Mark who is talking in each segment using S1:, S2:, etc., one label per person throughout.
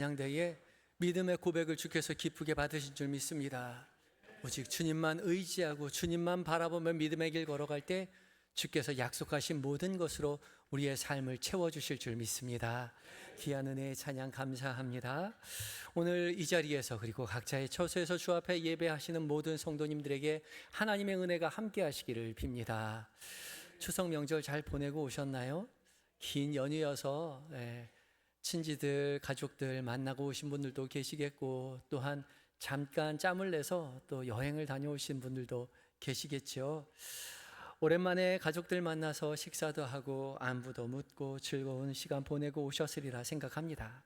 S1: 찬양대에 믿음의 고백을 주께서 기쁘게 받으신 줄 믿습니다. 오직 주님만 의지하고 주님만 바라보며 믿음의 길 걸어갈 때 주께서 약속하신 모든 것으로 우리의 삶을 채워주실 줄 믿습니다. 귀한 은혜의 찬양 감사합니다. 오늘 이 자리에서 그리고 각자의 처소에서 주 앞에 예배하시는 모든 성도님들에게 하나님의 은혜가 함께 하시기를 빕니다. 추석 명절 잘 보내고 오셨나요? 긴 연휴여서 친지들, 가족들 만나고 오신 분들도 계시겠고, 또한 잠깐 짬을 내서 또 여행을 다녀오신 분들도 계시겠죠. 오랜만에 가족들 만나서 식사도 하고 안부도 묻고 즐거운 시간 보내고 오셨으리라 생각합니다.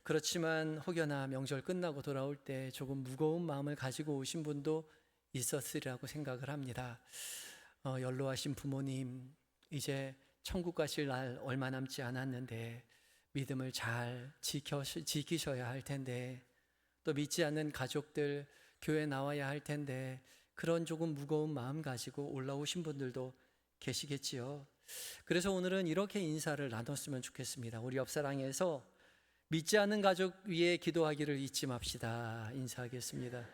S1: 그렇지만 혹여나 명절 끝나고 돌아올 때 조금 무거운 마음을 가지고 오신 분도 있었으리라고 생각을 합니다. 연로하신 부모님, 이제 천국 가실 날 얼마 남지 않았는데 믿음을 잘 지키셔야 할 텐데, 또 믿지 않는 가족들 교회 나와야 할 텐데 그런 조금 무거운 마음 가지고 올라오신 분들도 계시겠지요. 그래서 오늘은 이렇게 인사를 나눴으면 좋겠습니다. 우리 옆사랑에서 믿지 않는 가족 위해 기도하기를 잊지 맙시다. 인사하겠습니다.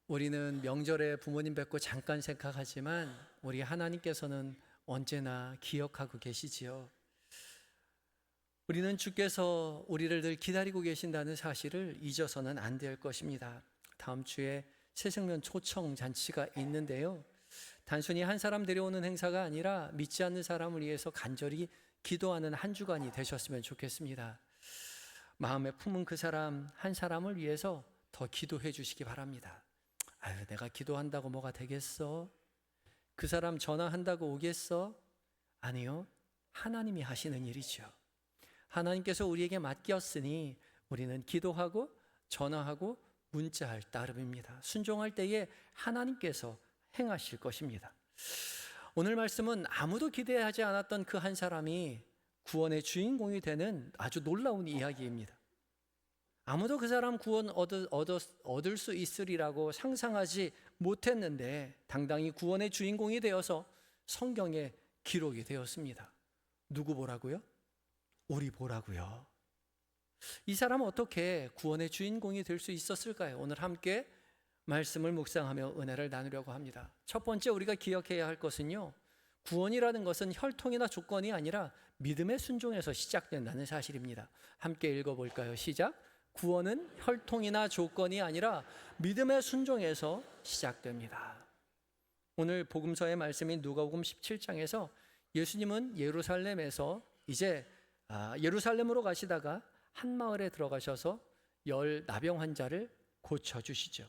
S1: 우리는 명절에 부모님 뵙고 잠깐 생각하지만 우리 하나님께서는 언제나 기억하고 계시지요. 우리는 주께서 우리를 늘 기다리고 계신다는 사실을 잊어서는 안 될 것입니다. 다음 주에 새생명 초청 잔치가 있는데요, 단순히 한 사람 데려오는 행사가 아니라 믿지 않는 사람을 위해서 간절히 기도하는 한 주간이 되셨으면 좋겠습니다. 마음에 품은 그 사람 한 사람을 위해서 더 기도해 주시기 바랍니다. 아유, 내가 기도한다고 뭐가 되겠어? 그 사람 전화한다고 오겠어? 아니요, 하나님이 하시는 일이죠. 하나님께서 우리에게 맡겼으니 우리는 기도하고 전화하고 문자할 따름입니다. 순종할 때에 하나님께서 행하실 것입니다. 오늘 말씀은 아무도 기대하지 않았던 그 한 사람이 구원의 주인공이 되는 아주 놀라운 이야기입니다. 아무도 그 사람 구원 얻을 수 있으리라고 상상하지 못했는데 당당히 구원의 주인공이 되어서 성경에 기록이 되었습니다. 누구 보라고요? 우리 보라고요. 이 사람은 어떻게 구원의 주인공이 될 수 있었을까요? 오늘 함께 말씀을 묵상하며 은혜를 나누려고 합니다. 첫 번째 우리가 기억해야 할 것은요, 구원이라는 것은 혈통이나 조건이 아니라 믿음의 순종에서 시작된다는 사실입니다. 함께 읽어볼까요? 시작. 구원은 혈통이나 조건이 아니라 믿음의 순종에서 시작됩니다. 오늘 복음서의 말씀인 누가복음 17장에서 예수님은 예루살렘에서 이제 예루살렘으로 가시다가 한 마을에 들어가셔서 10 나병 환자를 고쳐주시죠.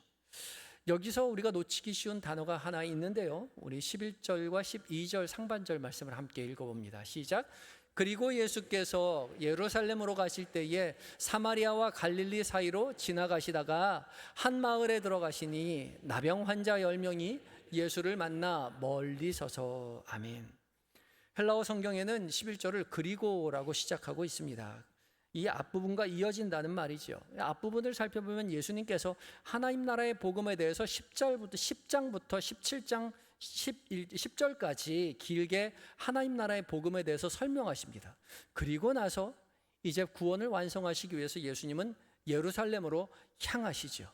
S1: 여기서 우리가 놓치기 쉬운 단어가 하나 있는데요, 우리 11절과 12절 상반절 말씀을 함께 읽어봅니다. 시작. 그리고 예수께서 예루살렘으로 가실 때에 사마리아와 갈릴리 사이로 지나가시다가 한 마을에 들어가시니 나병 환자 10명이 예수를 만나 멀리 서서. 아멘. 헬라어 성경에는 11절을 그리고라고 시작하고 있습니다. 이 앞부분과 이어진다는 말이죠. 앞부분을 살펴보면 예수님께서 하나님 나라의 복음에 대해서 10장부터 17장 10절까지 길게 하나님 나라의 복음에 대해서 설명하십니다. 그리고 나서 이제 구원을 완성하시기 위해서 예수님은 예루살렘으로 향하시죠.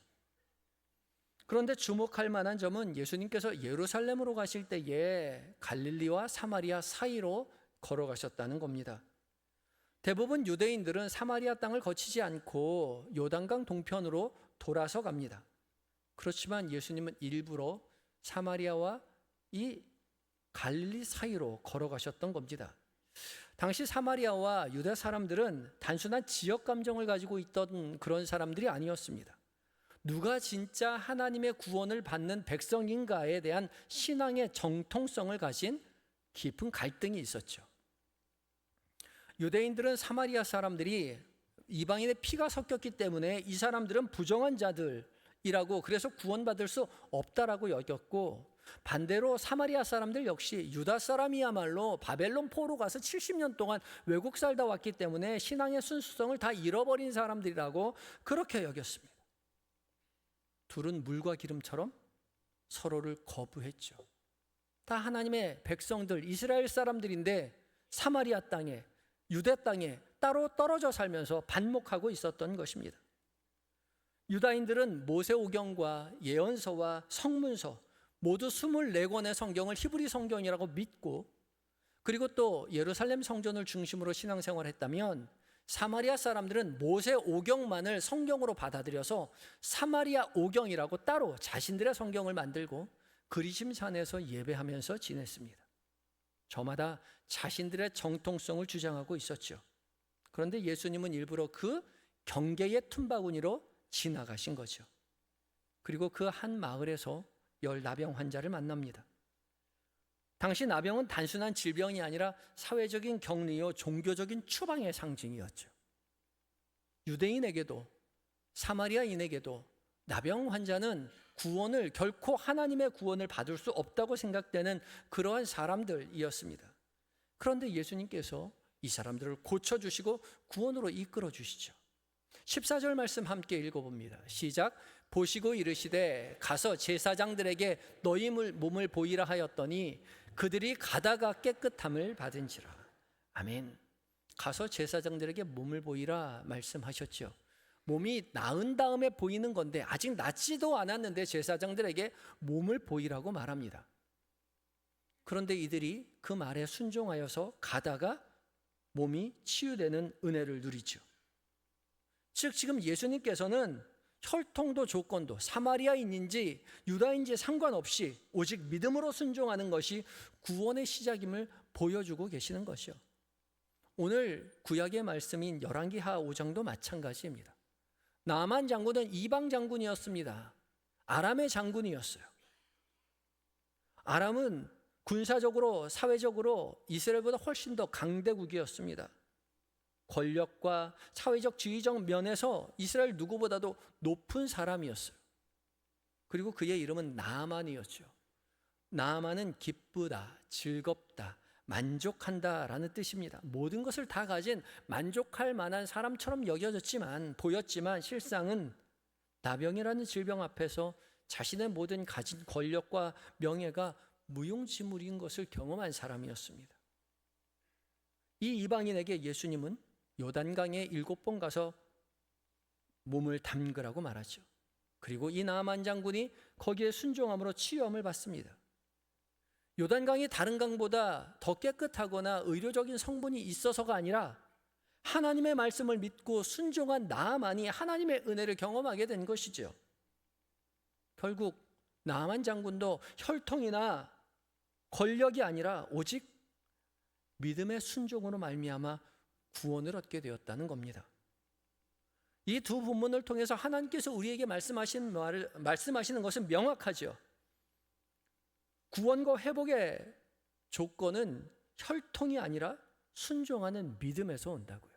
S1: 그런데 주목할 만한 점은 예수님께서 예루살렘으로 가실 때에 갈릴리와 사마리아 사이로 걸어가셨다는 겁니다. 대부분 유대인들은 사마리아 땅을 거치지 않고 요단강 동편으로 돌아서 갑니다. 그렇지만 예수님은 일부러 사마리아와 이 갈릴리 사이로 걸어가셨던 겁니다. 당시 사마리아와 유대 사람들은 단순한 지역 감정을 가지고 있던 그런 사람들이 아니었습니다. 누가 진짜 하나님의 구원을 받는 백성인가에 대한 신앙의 정통성을 가진 깊은 갈등이 있었죠. 유대인들은 사마리아 사람들이 이방인의 피가 섞였기 때문에 이 사람들은 부정한 자들이라고, 그래서 구원받을 수 없다라고 여겼고, 반대로 사마리아 사람들 역시 유다 사람이야말로 바벨론 포로 가서 70년 동안 외국 살다 왔기 때문에 신앙의 순수성을 다 잃어버린 사람들이라고 그렇게 여겼습니다. 둘은 물과 기름처럼 서로를 거부했죠. 다 하나님의 백성들, 이스라엘 사람들인데 사마리아 땅에, 유대 땅에 따로 떨어져 살면서 반목하고 있었던 것입니다. 유다인들은 모세오경과 예언서와 성문서 모두 24권의 성경을 히브리 성경이라고 믿고, 그리고 또 예루살렘 성전을 중심으로 신앙생활을 했다면, 사마리아 사람들은 모세오경만을 성경으로 받아들여서 사마리아 오경이라고 따로 자신들의 성경을 만들고 그리심산에서 예배하면서 지냈습니다. 저마다 자신들의 정통성을 주장하고 있었죠. 그런데 예수님은 일부러 그 경계의 틈바구니로 지나가신 거죠. 그리고 그 한 마을에서 열나병 환자를 만납니다. 당시 나병은 단순한 질병이 아니라 사회적인 격리요 종교적인 추방의 상징이었죠. 유대인에게도 사마리아인에게도 나병 환자는 구원을, 결코 하나님의 구원을 받을 수 없다고 생각되는 그러한 사람들이었습니다. 그런데 예수님께서 이 사람들을 고쳐주시고 구원으로 이끌어 주시죠. 14절 말씀 함께 읽어봅니다. 시작. 보시고 이르시되 가서 제사장들에게 너희 몸을 보이라 하였더니 그들이 가다가 깨끗함을 받은지라. 아멘. 가서 제사장들에게 몸을 보이라 말씀하셨죠. 몸이 나은 다음에 보이는 건데 아직 낫지도 않았는데 제사장들에게 몸을 보이라고 말합니다. 그런데 이들이 그 말에 순종하여서 가다가 몸이 치유되는 은혜를 누리죠. 즉 지금 예수님께서는 혈통도 조건도 사마리아인인지 유다인지 상관없이 오직 믿음으로 순종하는 것이 구원의 시작임을 보여주고 계시는 것이요. 오늘 구약의 말씀인 열왕기하 5장도 마찬가지입니다. 나만 장군은 이방 장군이었습니다. 아람의 장군이었어요. 아람은 군사적으로 사회적으로 이스라엘보다 훨씬 더 강대국이었습니다. 권력과 사회적 지위적 면에서 이스라엘 누구보다도 높은 사람이었어요. 그리고 그의 이름은 나아만이었죠. 나아만은 기쁘다, 즐겁다, 만족한다라는 뜻입니다. 모든 것을 다 가진 만족할 만한 사람처럼 보였지만 실상은 나병이라는 질병 앞에서 자신의 모든 가진 권력과 명예가 무용지물인 것을 경험한 사람이었습니다. 이 이방인에게 예수님은 요단강에 7번 가서 몸을 담그라고 말하죠. 그리고 이 나아만 장군이 거기에 순종함으로 치유함을 받습니다. 요단강이 다른 강보다 더 깨끗하거나 의료적인 성분이 있어서가 아니라 하나님의 말씀을 믿고 순종한 나아만이 하나님의 은혜를 경험하게 된 것이죠. 결국 나아만 장군도 혈통이나 권력이 아니라 오직 믿음의 순종으로 말미암아 구원을 얻게 되었다는 겁니다. 이 두 본문을 통해서 하나님께서 우리에게 말씀하시는 것은 명확하죠. 구원과 회복의 조건은 혈통이 아니라 순종하는 믿음에서 온다고요.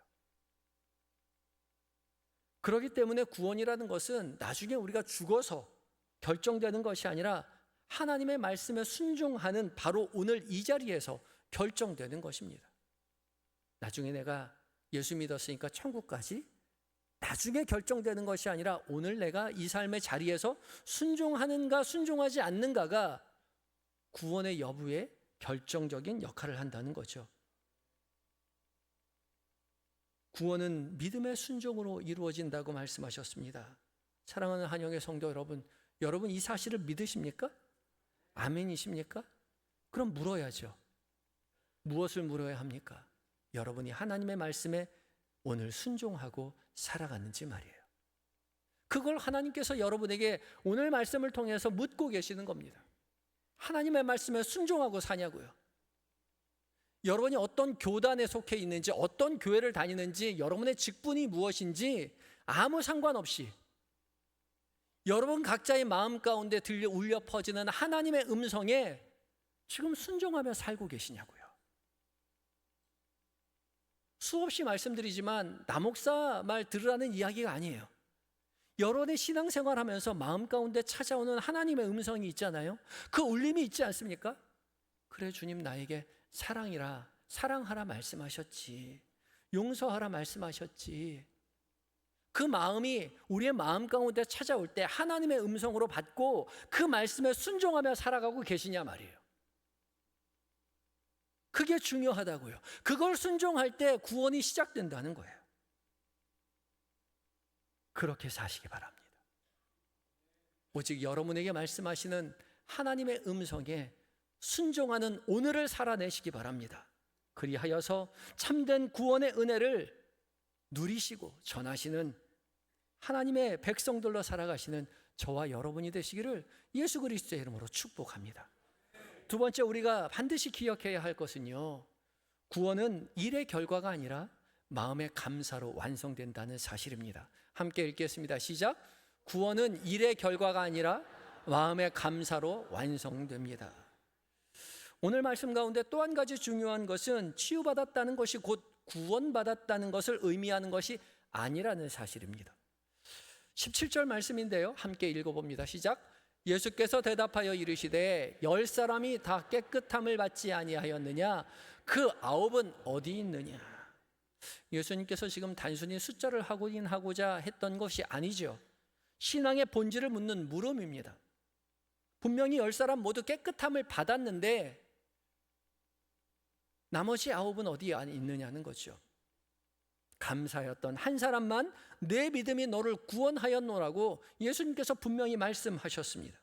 S1: 그렇기 때문에 구원이라는 것은 나중에 우리가 죽어서 결정되는 것이 아니라 하나님의 말씀에 순종하는 바로 오늘 이 자리에서 결정되는 것입니다. 나중에 내가 예수 믿었으니까 천국까지 나중에 결정되는 것이 아니라 오늘 내가 이 삶의 자리에서 순종하는가 순종하지 않는가가 구원의 여부에 결정적인 역할을 한다는 거죠. 구원은 믿음의 순종으로 이루어진다고 말씀하셨습니다. 사랑하는 한영의 성도 여러분 이 사실을 믿으십니까? 아멘이십니까? 그럼 물어야죠. 무엇을 물어야 합니까? 여러분이 하나님의 말씀에 오늘 순종하고 살아가는지 말이에요. 그걸 하나님께서 여러분에게 오늘 말씀을 통해서 묻고 계시는 겁니다. 하나님의 말씀에 순종하고 사냐고요. 여러분이 어떤 교단에 속해 있는지, 어떤 교회를 다니는지, 여러분의 직분이 무엇인지 아무 상관없이 여러분 각자의 마음 가운데 울려 퍼지는 하나님의 음성에 지금 순종하며 살고 계시냐고요. 수없이 말씀드리지만 나 목사 말 들으라는 이야기가 아니에요. 여러분의 신앙생활하면서 마음 가운데 찾아오는 하나님의 음성이 있잖아요. 그 울림이 있지 않습니까? 그래, 주님 나에게 사랑하라 말씀하셨지. 용서하라 말씀하셨지. 그 마음이 우리의 마음 가운데 찾아올 때 하나님의 음성으로 받고 그 말씀에 순종하며 살아가고 계시냐 말이에요. 그게 중요하다고요. 그걸 순종할 때 구원이 시작된다는 거예요. 그렇게 사시기 바랍니다. 오직 여러분에게 말씀하시는 하나님의 음성에 순종하는 오늘을 살아내시기 바랍니다. 그리하여서 참된 구원의 은혜를 누리시고 전하시는 하나님의 백성들로 살아가시는 저와 여러분이 되시기를 예수 그리스도의 이름으로 축복합니다. 두 번째, 우리가 반드시 기억해야 할 것은요, 구원은 일의 결과가 아니라 마음의 감사로 완성된다는 사실입니다. 함께 읽겠습니다. 시작. 구원은 일의 결과가 아니라 마음의 감사로 완성됩니다. 오늘 말씀 가운데 또 한 가지 중요한 것은 치유받았다는 것이 곧 구원받았다는 것을 의미하는 것이 아니라는 사실입니다. 17절 말씀인데요, 함께 읽어봅니다. 시작. 예수께서 대답하여 이르시되 10사람이 다 깨끗함을 받지 아니하였느냐? 그 9은 어디 있느냐? 예수님께서 지금 단순히 숫자를 확인하고자 했던 것이 아니죠. 신앙의 본질을 묻는 물음입니다. 분명히 10사람 모두 깨끗함을 받았는데 나머지 9은 어디 있느냐는 거죠. 감사였던 한 사람만 내 믿음이 너를 구원하였노라고 예수님께서 분명히 말씀하셨습니다.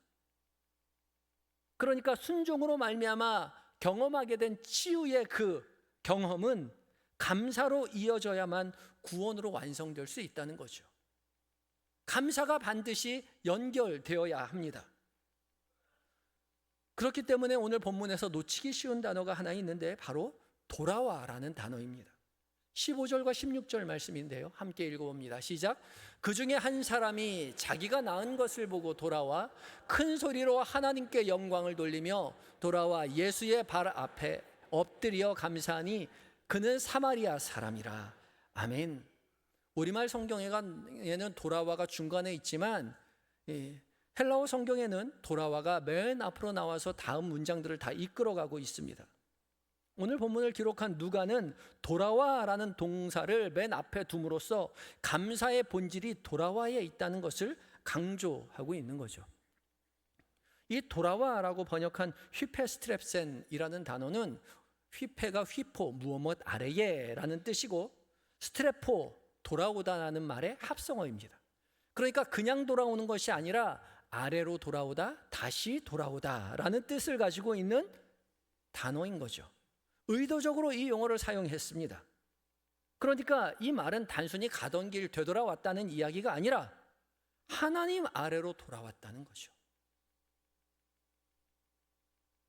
S1: 그러니까 순종으로 말미암아 경험하게 된 치유의 그 경험은 감사로 이어져야만 구원으로 완성될 수 있다는 거죠. 감사가 반드시 연결되어야 합니다. 그렇기 때문에 오늘 본문에서 놓치기 쉬운 단어가 하나 있는데 바로 돌아와라는 단어입니다. 15절과 16절 말씀인데요, 함께 읽어봅니다. 시작. 그 중에 한 사람이 자기가 낳은 것을 보고 돌아와 큰 소리로 하나님께 영광을 돌리며 돌아와 예수의 발 앞에 엎드려 감사하니 그는 사마리아 사람이라. 아멘. 우리말 성경에는 돌아와가 중간에 있지만 헬라어 성경에는 돌아와가 맨 앞으로 나와서 다음 문장들을 다 이끌어가고 있습니다. 오늘 본문을 기록한 누가는 돌아와라는 동사를 맨 앞에 둠으로써 감사의 본질이 돌아와에 있다는 것을 강조하고 있는 거죠. 이 돌아와라고 번역한 휘페스트랩센이라는 단어는 휘페가 휘포, 무엇 아래에라는 뜻이고 스트레포, 돌아오다라는 말의 합성어입니다. 그러니까 그냥 돌아오는 것이 아니라 아래로 돌아오다, 다시 돌아오다라는 뜻을 가지고 있는 단어인 거죠. 의도적으로 이 용어를 사용했습니다. 그러니까 이 말은 단순히 가던 길 되돌아왔다는 이야기가 아니라 하나님 아래로 돌아왔다는 거죠.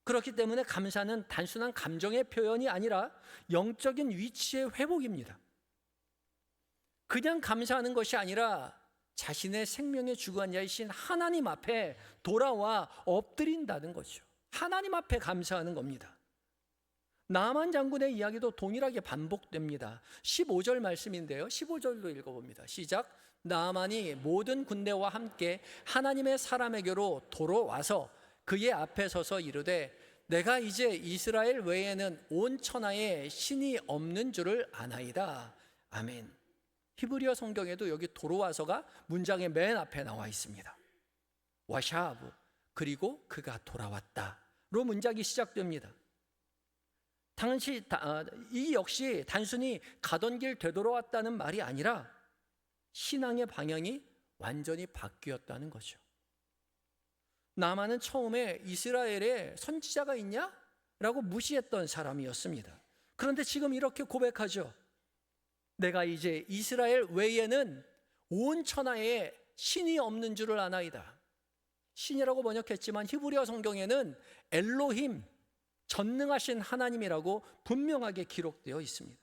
S1: 그렇기 때문에 감사는 단순한 감정의 표현이 아니라 영적인 위치의 회복입니다. 그냥 감사하는 것이 아니라 자신의 생명의 주관자이신 하나님 앞에 돌아와 엎드린다는 거죠. 하나님 앞에 감사하는 겁니다. 나만 장군의 이야기도 동일하게 반복됩니다. 15절 말씀인데요, 15절도 읽어봅니다. 시작. 나만이 모든 군대와 함께 하나님의 사람에게로 돌아와서 그의 앞에 서서 이르되 내가 이제 이스라엘 외에는 온 천하에 신이 없는 줄을 아나이다. 아멘. 히브리어 성경에도 여기 돌아와서가 문장의 맨 앞에 나와 있습니다. 와샤브, 그리고 그가 돌아왔다로 문장이 시작됩니다. 당시 이 역시 단순히 가던 길 되돌아왔다는 말이 아니라 신앙의 방향이 완전히 바뀌었다는 거죠. 나만은 처음에 이스라엘에 선지자가 있냐? 라고 무시했던 사람이었습니다. 그런데 지금 이렇게 고백하죠. 내가 이제 이스라엘 외에는 온 천하에 신이 없는 줄을 아나이다. 신이라고 번역했지만 히브리어 성경에는 엘로힘, 전능하신 하나님이라고 분명하게 기록되어 있습니다.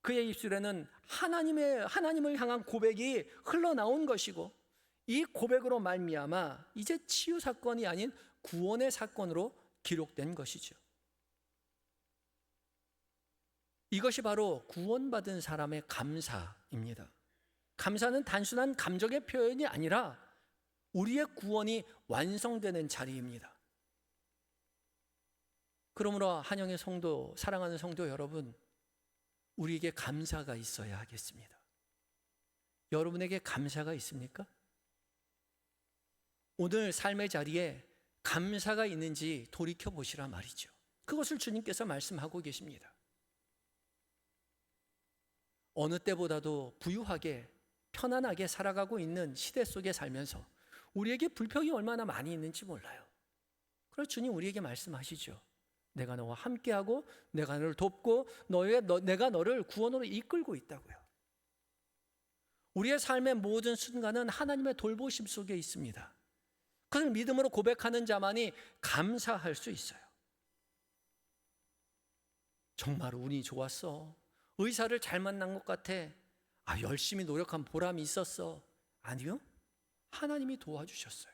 S1: 그의 입술에는 하나님을 향한 고백이 흘러나온 것이고 이 고백으로 말미암아 이제 치유 사건이 아닌 구원의 사건으로 기록된 것이죠. 이것이 바로 구원받은 사람의 감사입니다. 감사는 단순한 감정의 표현이 아니라 우리의 구원이 완성되는 자리입니다. 그러므로 한영의 성도, 사랑하는 성도 여러분, 우리에게 감사가 있어야 하겠습니다. 여러분에게 감사가 있습니까? 오늘 삶의 자리에 감사가 있는지 돌이켜 보시라 말이죠. 그것을 주님께서 말씀하고 계십니다. 어느 때보다도 부유하게 편안하게 살아가고 있는 시대 속에 살면서 우리에게 불평이 얼마나 많이 있는지 몰라요. 그래서 주님 우리에게 말씀하시죠. 내가 너와 함께하고 내가 너를 돕고 내가 너를 구원으로 이끌고 있다고요. 우리의 삶의 모든 순간은 하나님의 돌보심 속에 있습니다. 그걸 믿음으로 고백하는 자만이 감사할 수 있어요. 정말 운이 좋았어. 의사를 잘 만난 것 같아. 열심히 노력한 보람이 있었어. 아니요. 하나님이 도와주셨어요.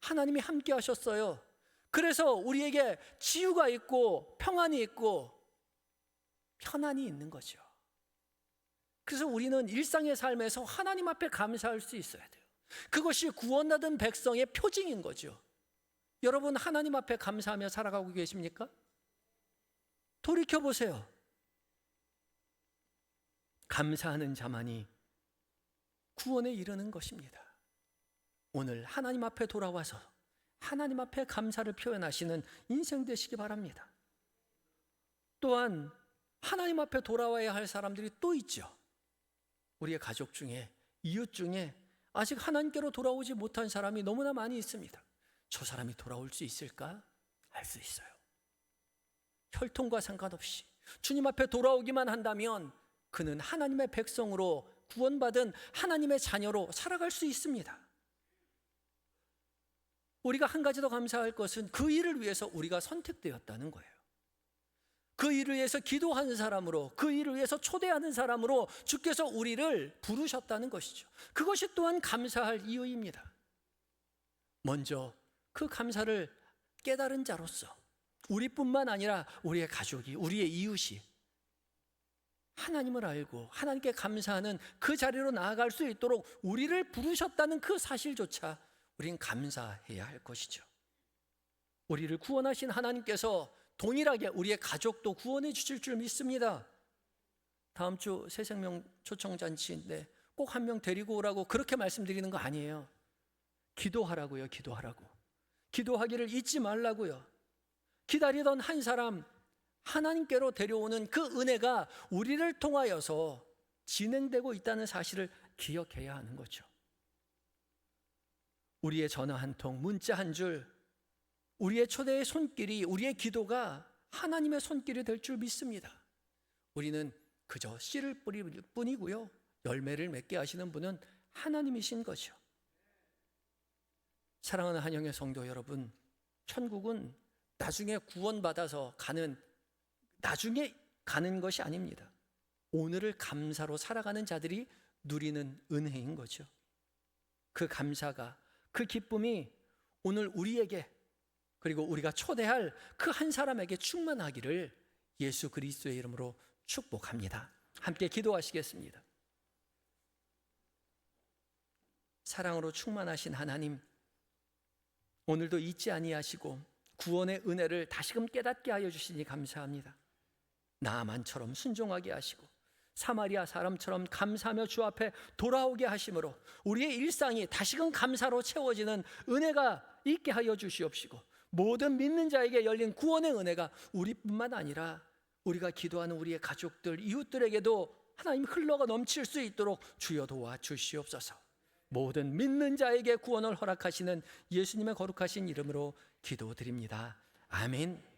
S1: 하나님이 함께 하셨어요. 그래서 우리에게 치유가 있고 평안이 있고 편안이 있는 거죠. 그래서 우리는 일상의 삶에서 하나님 앞에 감사할 수 있어야 돼요. 그것이 구원받은 백성의 표징인 거죠. 여러분 하나님 앞에 감사하며 살아가고 계십니까? 돌이켜보세요. 감사하는 자만이 구원에 이르는 것입니다. 오늘 하나님 앞에 돌아와서 하나님 앞에 감사를 표현하시는 인생 되시기 바랍니다. 또한 하나님 앞에 돌아와야 할 사람들이 또 있죠. 우리의 가족 중에, 이웃 중에 아직 하나님께로 돌아오지 못한 사람이 너무나 많이 있습니다. 저 사람이 돌아올 수 있을까? 알 수 있어요. 혈통과 상관없이 주님 앞에 돌아오기만 한다면 그는 하나님의 백성으로 구원받은 하나님의 자녀로 살아갈 수 있습니다. 우리가 한 가지 더 감사할 것은 그 일을 위해서 우리가 선택되었다는 거예요. 그 일을 위해서 기도하는 사람으로, 그 일을 위해서 초대하는 사람으로 주께서 우리를 부르셨다는 것이죠. 그것이 또한 감사할 이유입니다. 먼저 그 감사를 깨달은 자로서 우리뿐만 아니라 우리의 가족이, 우리의 이웃이 하나님을 알고 하나님께 감사하는 그 자리로 나아갈 수 있도록 우리를 부르셨다는 그 사실조차 우리는 감사해야 할 것이죠. 우리를 구원하신 하나님께서 동일하게 우리의 가족도 구원해 주실 줄 믿습니다. 다음 주 새생명 초청잔치인데 꼭 한 명 데리고 오라고 그렇게 말씀드리는 거 아니에요. 기도하라고요. 기도하라고. 기도하기를 잊지 말라고요. 기다리던 한 사람 하나님께로 데려오는 그 은혜가 우리를 통하여서 진행되고 있다는 사실을 기억해야 하는 거죠. 우리의 전화 한 통, 문자 한 줄, 우리의 초대의 손길이, 우리의 기도가 하나님의 손길이 될 줄 믿습니다. 우리는 그저 씨를 뿌릴 뿐이고요. 열매를 맺게 하시는 분은 하나님이신 거죠. 사랑하는 한영의 성도 여러분, 천국은 나중에 구원받아서 나중에 가는 것이 아닙니다. 오늘을 감사로 살아가는 자들이 누리는 은혜인 거죠. 그 감사가, 그 기쁨이 오늘 우리에게, 그리고 우리가 초대할 그 한 사람에게 충만하기를 예수 그리스도의 이름으로 축복합니다. 함께 기도하시겠습니다. 사랑으로 충만하신 하나님, 오늘도 잊지 아니하시고 구원의 은혜를 다시금 깨닫게 하여 주시니 감사합니다. 나아만처럼 순종하게 하시고 사마리아 사람처럼 감사하며 주 앞에 돌아오게 하심으로 우리의 일상이 다시금 감사로 채워지는 은혜가 있게 하여 주시옵시고, 모든 믿는 자에게 열린 구원의 은혜가 우리뿐만 아니라 우리가 기도하는 우리의 가족들, 이웃들에게도 하나님 흘러가 넘칠 수 있도록 주여 도와 주시옵소서. 모든 믿는 자에게 구원을 허락하시는 예수님의 거룩하신 이름으로 기도드립니다. 아멘.